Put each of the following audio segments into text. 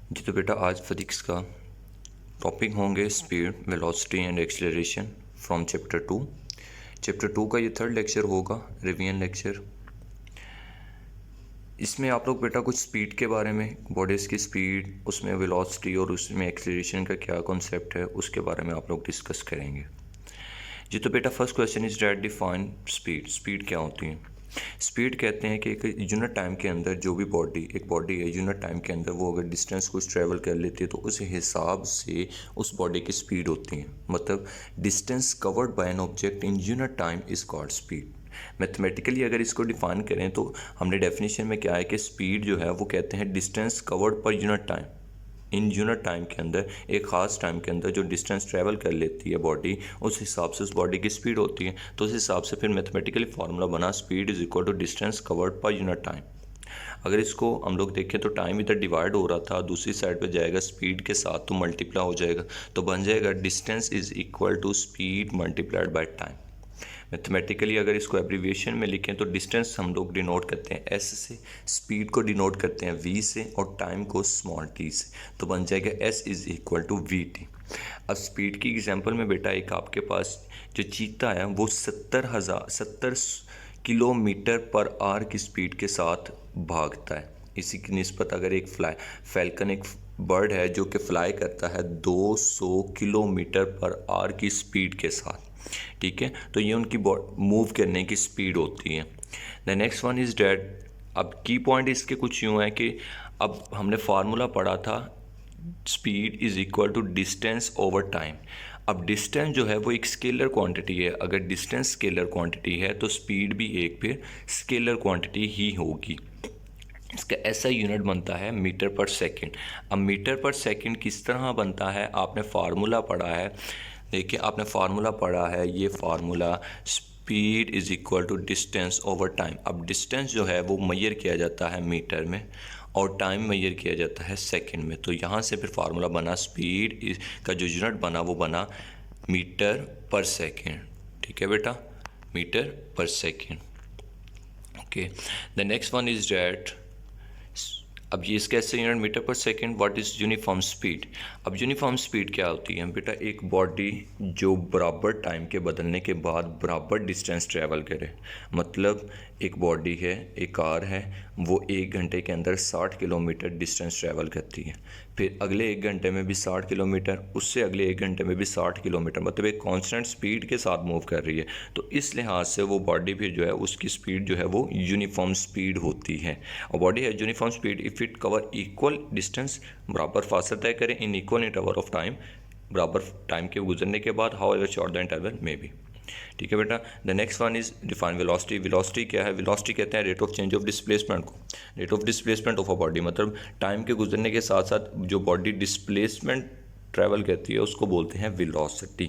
जी तो बेटा आज फिजिक्स का टॉपिक होंगे speed, velocity and acceleration from chapter 2। Chapter 2 का ये थर्ड लेक्चर होगा, रिवीजन लेक्चर। इसमें आप लोग बेटा कुछ स्पीड के बारे में, बॉडीज़ की स्पीड, उसमें वेलोसिटी और उसमें एक्सेलरेशन का क्या कॉन्सेप्ट है उसके बारे में आप लोग डिस्कस करेंगे। जी तो बेटा first question is that define speed. Speed क्या होती है? स्पीड कहते हैं कि एक यूनिट टाइम के अंदर जो भी एक बॉडी है, यूनिट टाइम के अंदर वो अगर डिस्टेंस कुछ ट्रैवल कर लेती है तो उस हिसाब से उस बॉडी की स्पीड होती है। मतलब distance covered by an object in unit time is called speed. Mathematically अगर इसको डिफाइन करें तो हमने डेफिनेशन में क्या है कि स्पीड जो है वो कहते हैं distance covered per unit time. In unit time के अंदर, एक ख़ास टाइम के अंदर जो डिस्टेंस ट्रैवल कर लेती है बॉडी, उस हिसाब से उस बॉडी की स्पीड होती है। तो उस हिसाब से फिर मैथमेटिकली फार्मूला बना speed is equal to distance covered per unit time. अगर इसको हम लोग देखें तो टाइम इधर डिवाइड हो रहा था, दूसरी साइड पे जाएगा स्पीड के साथ तो मल्टीप्लाई हो जाएगा, तो बन जाएगा distance is equal to speed multiplied by time. Mathematically अगर इसको एब्रीविएशन में लिखें तो डिस्टेंस हम लोग डिनोट करते हैं एस से, स्पीड को डिनोट करते हैं वी से और टाइम को स्मॉल टी से, तो बन जाएगा S is equal to V T. अब स्पीड की एग्जांपल में बेटा एक आपके पास जो चीता है वो 70 किलोमीटर पर आवर की स्पीड के साथ भागता है। इसी की निस्बत अगर एक फैल्कन एक बर्ड है जो कि फ्लाई करता है 200 किलोमीटर पर आवर की स्पीड के साथ, ठीक है, तो ये उनकी मूव करने की स्पीड होती है। The next one is that, अब की पॉइंट इसके कुछ यूँ है कि अब हमने फार्मूला पढ़ा था speed is equal to distance over time. अब डिस्टेंस जो है वो एक स्केलर क्वांटिटी है, अगर डिस्टेंस स्केलर क्वांटिटी है तो स्पीड भी एक फिर स्केलर क्वांटिटी ही होगी। इसका ऐसा यूनिट बनता है मीटर पर सेकंड। अब मीटर पर सेकंड किस तरह बनता है, आपने फार्मूला पढ़ा है, देखिए आपने फार्मूला पढ़ा है, ये formula speed is equal to distance over time. अब डिस्टेंस जो है वो मेजर किया जाता है मीटर में और टाइम मेजर किया जाता है सेकंड में, तो यहाँ से फिर फार्मूला बना स्पीड का जो यूनिट बना वो बना मीटर पर सेकंड। ठीक है बेटा, मीटर पर second. Okay, the next one is that, अब ये इसका ऐसे यूनिट मीटर पर second. What is uniform speed? अब यूनिफॉर्म स्पीड क्या होती है बेटा? एक बॉडी जो बराबर टाइम के बदलने के बाद बराबर डिस्टेंस ट्रैवल करे। मतलब एक बॉडी है, एक कार है, वो 1 घंटे के अंदर 60 किलोमीटर डिस्टेंस ट्रैवल करती है, फिर अगले 1 घंटे में भी 60 किलोमीटर, उससे अगले 1 घंटे में भी 60 किलोमीटर, मतलब एक कांस्टेंट स्पीड के साथ मूव कर रही है। तो इस लिहाज से वो बॉडी भी जो है उसकी स्पीड जो है वो यूनिफॉर्म स्पीड होती है। और बॉडी है uniform speed if it cover equal distance, बराबर फासला तय करें in equal interval of time, बराबर टाइम के गुजरने के बाद, however short the interval में भी। ठीक है बेटा, the next one is define velocity. Velocity क्या है? वेलोसिटी कहते हैं rate of change of displacement को, rate of displacement of a body, मतलब टाइम के गुजरने के साथ साथ जो बॉडी डिस्प्लेसमेंट ट्रैवल करती है उसको बोलते हैं वेलोसिटी।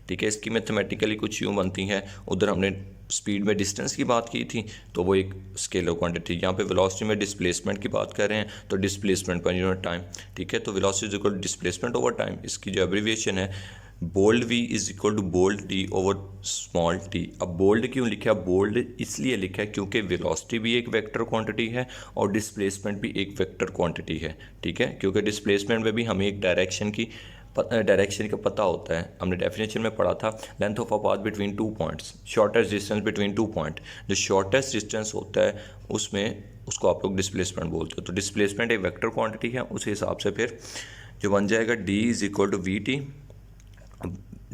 ठीक है, इसकी मैथमेटिकली कुछ यूँ बनती है, उधर हमने स्पीड में डिस्टेंस की बात की थी तो वो एक स्केलर क्वांटिटी, यहाँ पे वेलोसिटी में डिस्प्लेसमेंट की बात कर रहे हैं तो डिस्प्लेसमेंट पर यूनिट टाइम। ठीक है, तो velocity is equal to displacement over time, इसकी जो एब्रीविएशन है bold V is equal to bold T over small T. अब बोल्ड क्यों लिखा? बोल्ड इसलिए लिखा है क्योंकि वेलोसिटी भी एक वेक्टर क्वांटिटी है और डिस्प्लेसमेंट भी एक वेक्टर क्वांटिटी है। ठीक है, क्योंकि डिस्प्लेसमेंट में भी हमें एक डायरेक्शन का पता होता है, हमने डेफिनेशन में पढ़ा था length of a path between 2 points, shortest distance between 2 point. जो शॉर्टेस्ट डिस्टेंस होता है उसमें उसको आप लोग डिस्प्लेसमेंट बोलते हो। तो डिस्प्लेसमेंट एक वेक्टर क्वांटिटी है, उस हिसाब से फिर जो बन जाएगा D is equal to V T.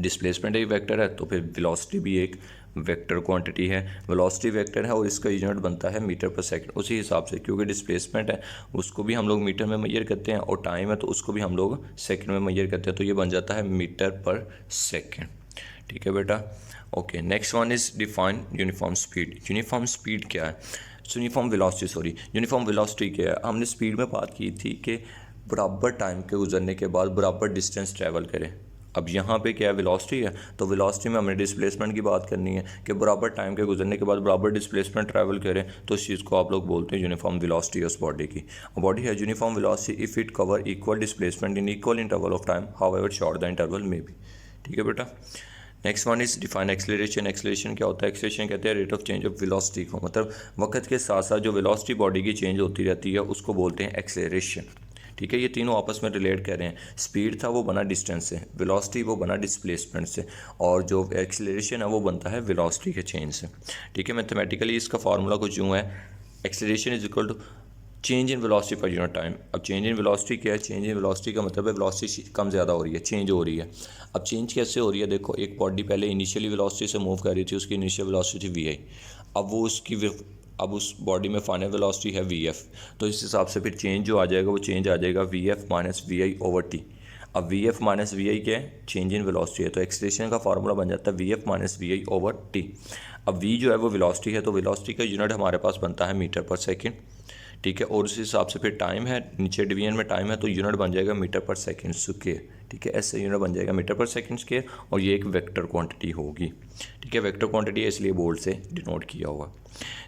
Displacement एक वेक्टर है तो फिर वेलोसिटी भी एक वेक्टर क्वांटिटी है, वेलोसिटी वेक्टर है और इसका यूनिट बनता है मीटर पर सेकंड। उसी हिसाब से क्योंकि डिस्प्लेसमेंट है उसको भी हम लोग मीटर में मेजर करते हैं और टाइम है तो उसको भी हम लोग सेकंड में मेजर करते हैं, तो ये बन जाता है मीटर पर सेकंड। ठीक है बेटा, okay. Next one is define uniform speed. Uniform speed क्या है? यूनिफॉर्म वेलोसिटी क्या है? हमने स्पीड में बात की थी कि बराबर टाइम के गुजरने के बाद बराबर डिस्टेंस ट्रैवल करें। अब यहाँ पे क्या है? वेलोसिटी है, तो वेलोसिटी में हमने डिस्प्लेसमेंट की बात करनी है कि बराबर टाइम के गुजरने के बाद बराबर डिस्प्लेसमेंट ट्रैवल करें, तो इस चीज़ को आप लोग बोलते हैं यूनिफॉर्म वेलोसिटी उस बॉडी की। बॉडी है uniform velocity if it cover equal displacement in equal interval of time, how ever short the interval में भी। ठीक है बेटा, next one is define acceleration. Acceleration क्या होता है? एक्सेलरेशन कहते हैं rate of change of velocity को, मतलब वक्त के साथ साथ जो वेलोसिटी बॉडी की चेंज होती रहती है उसको बोलते हैं एक्सेलरेशन। ठीक है, ये तीनों आपस में रिलेट कर रहे हैं। स्पीड था वो बना डिस्टेंस से, वेलोसिटी वो बना डिस्प्लेसमेंट से, और जो एक्सीलरेशन है वो बनता है वेलोसिटी के चेंज से। ठीक है, मैथमेटिकली इसका फार्मूला कुछ यूँ है, acceleration is equal to change in velocity per unit time. अब चेंज इन वेलोसिटी क्या है? चेंज इन वेलोसिटी का मतलब है वेलोसिटी कम ज़्यादा हो रही है, चेंज हो रही है। अब चेंज कैसे हो रही है? देखो, एक बॉडी पहले इनिशियली वेलोसिटी से मूव कर रही थी, उसकी इनिशियल वेलोसिटी वी। अब उस बॉडी में फाइनल वेलोसिटी है वी एफ। तो इस हिसाब से फिर चेंज जो आ जाएगा वो चेंज आ जाएगा V F minus V I over T. अब V F minus V I क्या है? चेंज इन वेलोसिटी है, तो एक्सीलरेशन का फार्मूला बन जाता है V F minus V I over T. अब वी जो है वो वेलोसिटी है, तो वेलोसिटी का यूनिट हमारे पास बनता है मीटर पर सेकेंड। ठीक है, और उस हिसाब से फिर टाइम है, नीचे डिवीजन में टाइम है, तो यूनिट बन जाएगा मीटर पर सेकेंड स्क्वायर। ठीक है, ऐसे यूनिट बन जाएगा मीटर पर सेकेंड स्क्वायर, और ये एक वेक्टर क्वांटिटी होगी। ठीक है, वेक्टर क्वांटिटी है इसलिए बोल्ड से डिनोट किया हुआ।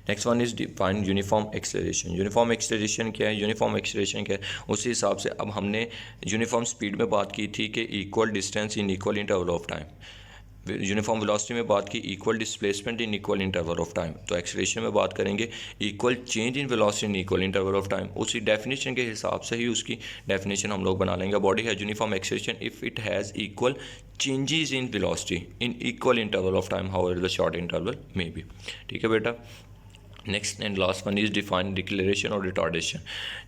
Next one is define uniform acceleration. Uniform acceleration क्या है? यूनिफॉर्म एक्सेलरेशन क्या है? उसी हिसाब से अब हमने यूनिफॉर्म स्पीड में बात की थी कि equal distance in equal interval of time. Uniform velocity में बात की equal displacement in equal interval of time. तो एक्सेलरेशन में बात करेंगे equal change in velocity in equal interval of time. उसी डेफिनेशन के हिसाब से ही उसकी डेफिनेशन हम लोग बना लेंगे। बॉडी है uniform acceleration if it has equal changes in velocity in equal interval of time however the short interval may be. ठीक है बेटा। Next and last one is define declaration और रिटार्डेशन।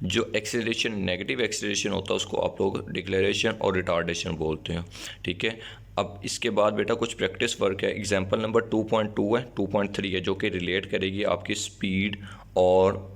जो एक्सेलरेशन नेगेटिव एक्सेलरेशन होता है उसको आप लोग डिक्लेरेशन और रिटार्डेशन बोलते हैं। ठीक है, अब इसके बाद बेटा कुछ प्रैक्टिस वर्क है। एग्जांपल नंबर 2.2 है, 2.3 है, जो कि रिलेट करेगी आपकी स्पीड और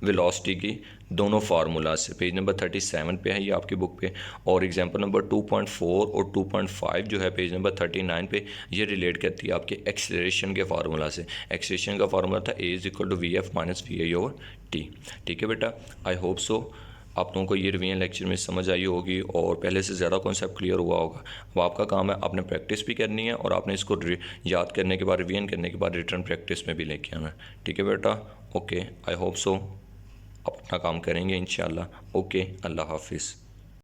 वेलोसिटी की दोनों फार्मूला से। पेज नंबर 37 पे है ये आपकी बुक पे। और एग्जांपल नंबर 2.4 और 2.5 जो है पेज नंबर 39 पे, ये रिलेट करती है आपके एक्सेलरेशन के फार्मूला से। एक्सेलरेशन का फार्मूला था A is equal to V F minus V I over T. ठीक है बेटा, आई होप सो आप लोगों को ये रिवीजन लेक्चर में समझ आई होगी और पहले से ज़्यादा कॉन्सेप्ट क्लियर हुआ होगा। अब आपका काम है, आपने प्रैक्टिस भी करनी है और आपने इसको याद करने के बाद, रिवीजन करने के बाद रिटर्न प्रैक्टिस में भी लेके आना है। ठीक है बेटा, ओके, आई होप सो आप अपना काम करेंगे इंशाल्लाह। ओके, अल्लाह हाफिज़।